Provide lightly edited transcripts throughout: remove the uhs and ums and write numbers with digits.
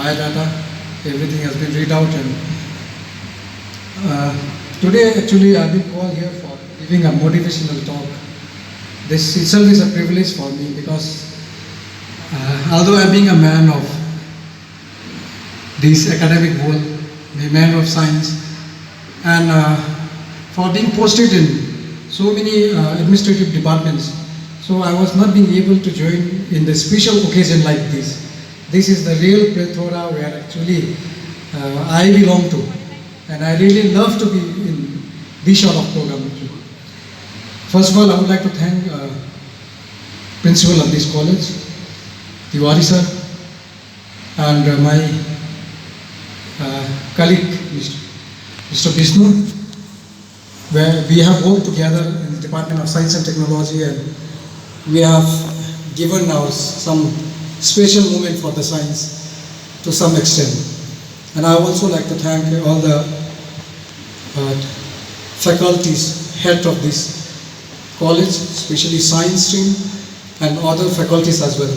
biodata, everything has been read out. And today, actually, I've been called here for giving a motivational talk. This itself is a privilege for me because although I'm being a man of this academic world, a man of science, and for being posted in so many administrative departments, so I was not being able to join in the special occasion like this. This is the real plethora where actually I belong to, and I really love to be in this sort of program. First of all, I would like to thank principal of this college, Tiwari sir, and my colleague, Mr. Vishnu, where we have worked together in the Department of Science and Technology, and we have given us some special moment for the science to some extent. And I would also like to thank all the faculties, head of this college, especially science stream, and other faculties as well.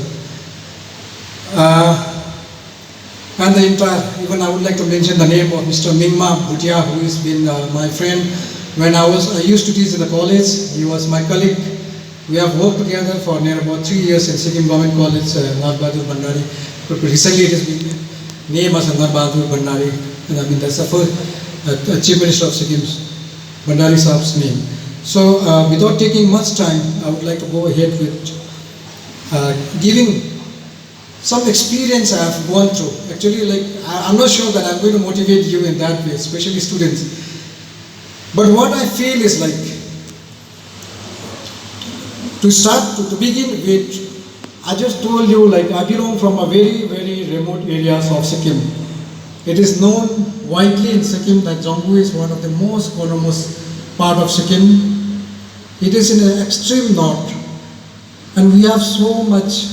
And the entire, even I would like to mention the name of Mr. Mingma Bhutia, who has been my friend. When I used to teach in the college, he was my colleague. We have worked together for near about 3 years in Sikkim Government College, Narbadur Bandari. Recently it has been named as Narbadur Bandari, and I mean that's the first Chief Minister of Sikkim's Bandari Saab's name. So without taking much time, I would like to go ahead with giving some experience I have gone through. Actually, like I'm not sure that I'm going to motivate you in that way, especially students. But what I feel is like, to begin with, I just told you, like I belong from a very, very remote areas of Sikkim. It is known widely in Sikkim that Dzongu is one of the most autonomous part of Sikkim. It is in the extreme north, and we have so much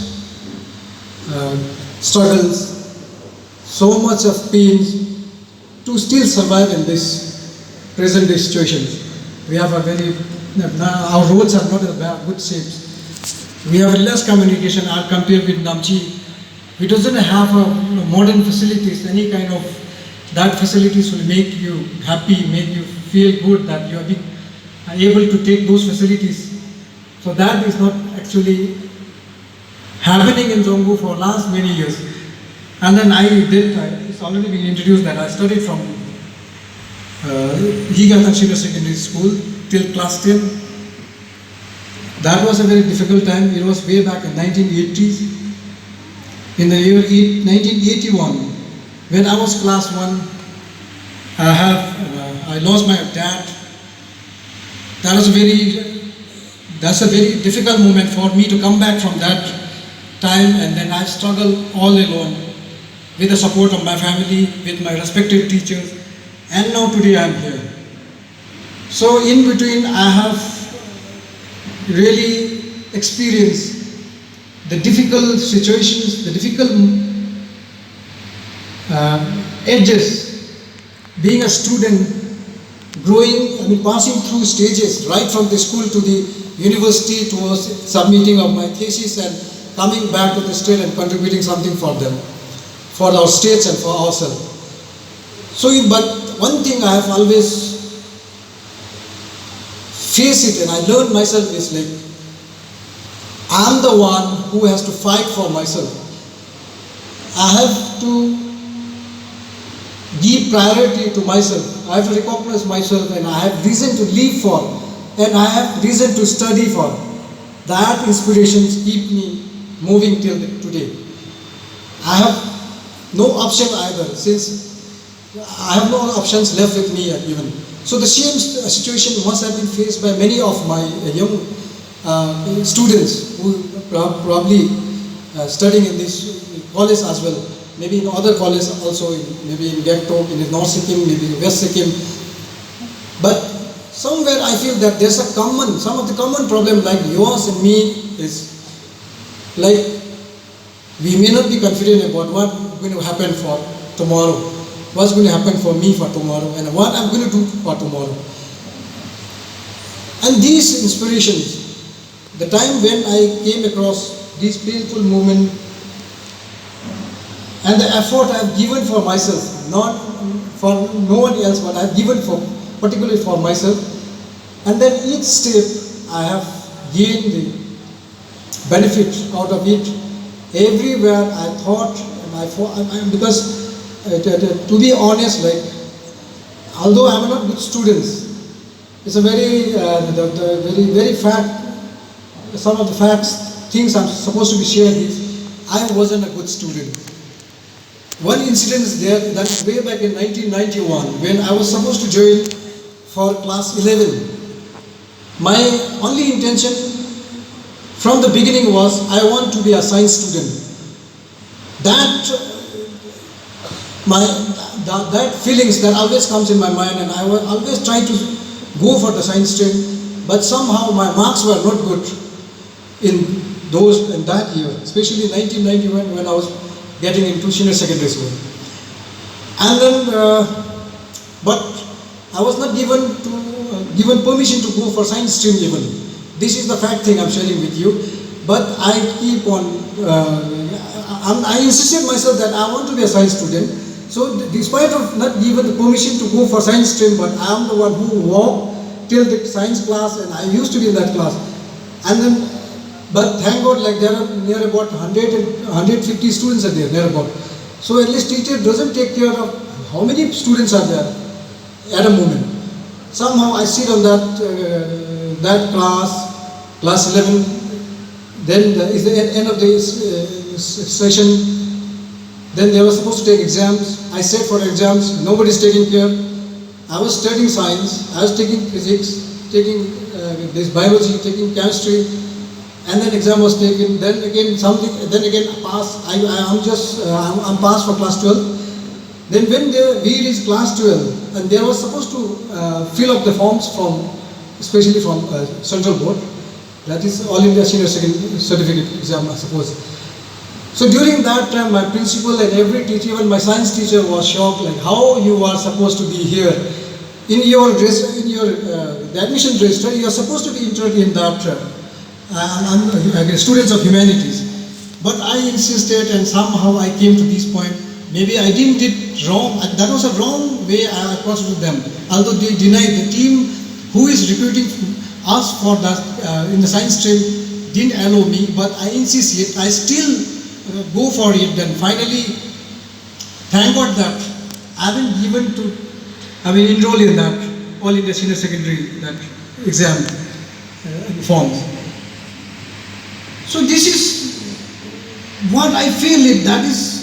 struggles, so much of pain to still survive in this present day situation. We have a very, our roads are not in good shape. We have less communication compared with Namchi. We doesn't have a modern facilities, any kind of that facilities will make you happy, make you feel good that you are being able to take those facilities. So that is not actually happening in Dzongu for last many years. And then it's already been introduced that I studied from Higatan Senior Secondary School till class 10. That was a very difficult time. It was way back in 1980s. In the year 1981, when I was class 1, I lost my dad. That's a very difficult moment for me to come back from that time, and then I struggled all alone with the support of my family, with my respected teachers, and now today I am here. So in between I have really experienced the difficult situations, the difficult edges, being a student, growing, passing through stages right from the school to the university towards submitting of my thesis and coming back to the state and contributing something for them, for our states and for ourselves. So, but one thing I have always faced it, and I learned myself is like, I am the one who has to fight for myself. I have to give priority to myself. I have to recognize myself, and I have reason to live for, and I have reason to study for. That inspirations keep me moving till today. I have no option either, since I have no options left with me even. So the same situation must have been faced by many of my young students who probably studying in this college as well, maybe in other colleges also, maybe in Gangtok, in North Sikkim, maybe in West Sikkim. But somewhere I feel that there's some of the common problem like yours and me is like we may not be confident about what's going to happen for tomorrow, what's going to happen for me for tomorrow, and what I'm going to do for tomorrow. And these inspirations, the time when I came across this painful moment, and the effort I have given for myself, not for no one else, but I have given for particularly for myself. And then each step I have gained the benefit out of it. Everywhere I thought, because to be honest, like, although I am not good students, it's a very, very fact, some of the facts, things I'm supposed to be shared is, I wasn't a good student. One incident is there, that's way back in 1991, when I was supposed to join for class 11. My only intention from the beginning was, I want to be a science student. That feelings that always comes in my mind, and I was always trying to go for the science stream, but somehow my marks were not good in that year, especially 1991 when I was getting into senior secondary school. And then, but I was not given permission to go for science stream even. This is the fact thing I'm sharing with you. But I keep on, I insisted myself that I want to be a science student. So despite of not given the permission to go for science stream, but I am the one who walked till the science class, and I used to be in that class. And then, but thank God, like there are near about 150 students are there, near about. So at least teacher doesn't take care of how many students are there at a moment. Somehow I sit on that class 11. Then is the end of the session. Then they were supposed to take exams. I sat for exams. Nobody's taking care. I was studying science. I was taking physics, taking this biology, taking chemistry, and then exam was taken. Then again something. Then again pass. I'm passed for class 12. Then when we reached class 12, and they were supposed to fill up the forms especially from Central Board. That is All India Senior Certificate exam, I suppose. So during that time, my principal and every teacher, even my science teacher, was shocked, like how you are supposed to be here. In your the admission register, you are supposed to be entered in that students of humanities. But I insisted, and somehow I came to this point. Maybe I didn't it wrong. That was a wrong way I approached with them. Although they denied, the team who is recruiting us for that in the science stream didn't allow me, but I insisted. I still go for it. Then finally, thank God that I've been enrolled in that All India Senior Secondary that exam forms. So this is what I feel it. That is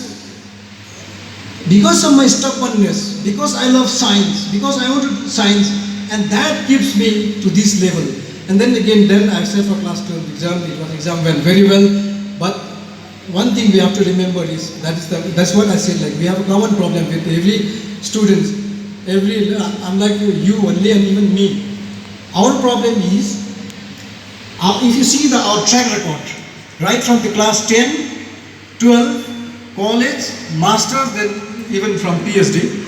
because of my stubbornness, because I love science, because I want to do science, and that keeps me to this level. And then again, I sat for class 12 exam. Exam went very well. But one thing we have to remember is that's what I said. Like we have a common problem with every student. Unlike you only and even me. Our problem is if you see our track record, right from the class 10, 12, college, master's, then even from PhD,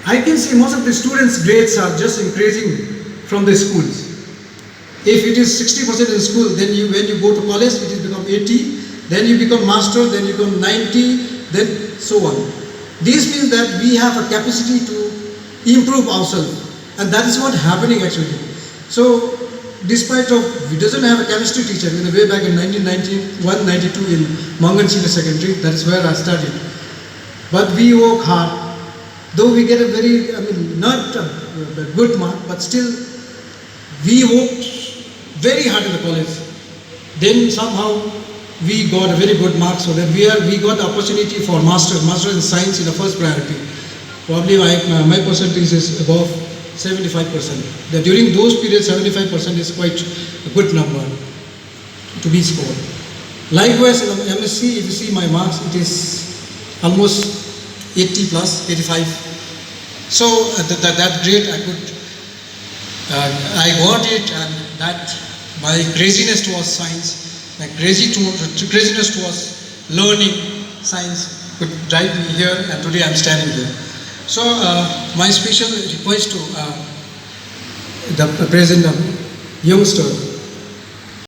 I can see most of the students' grades are just increasing from the schools. If it is 60% in school, then when you go to college, it has become 80, then you become master, then you become 90, then so on. This means that we have a capacity to improve ourselves, and that is what happening actually. So, despite of we doesn't have a chemistry teacher, way back in 1991-92 in Mangan Senior Secondary, that is where I studied. But we work hard, though we get a very, not a good mark, but still we worked very hard in the college. Then somehow we got a very good mark, so that we got the opportunity for master in science in the first priority. Probably my percentage is above 75%. That during those periods, 75% is quite a good number to be scored. Likewise, in MSc, if you see my marks, it is almost 80 plus, 85. So that grade I got it, and that my craziness towards science, my craziness towards learning science could drive me here, and today I'm standing here. So my special request to the present youngster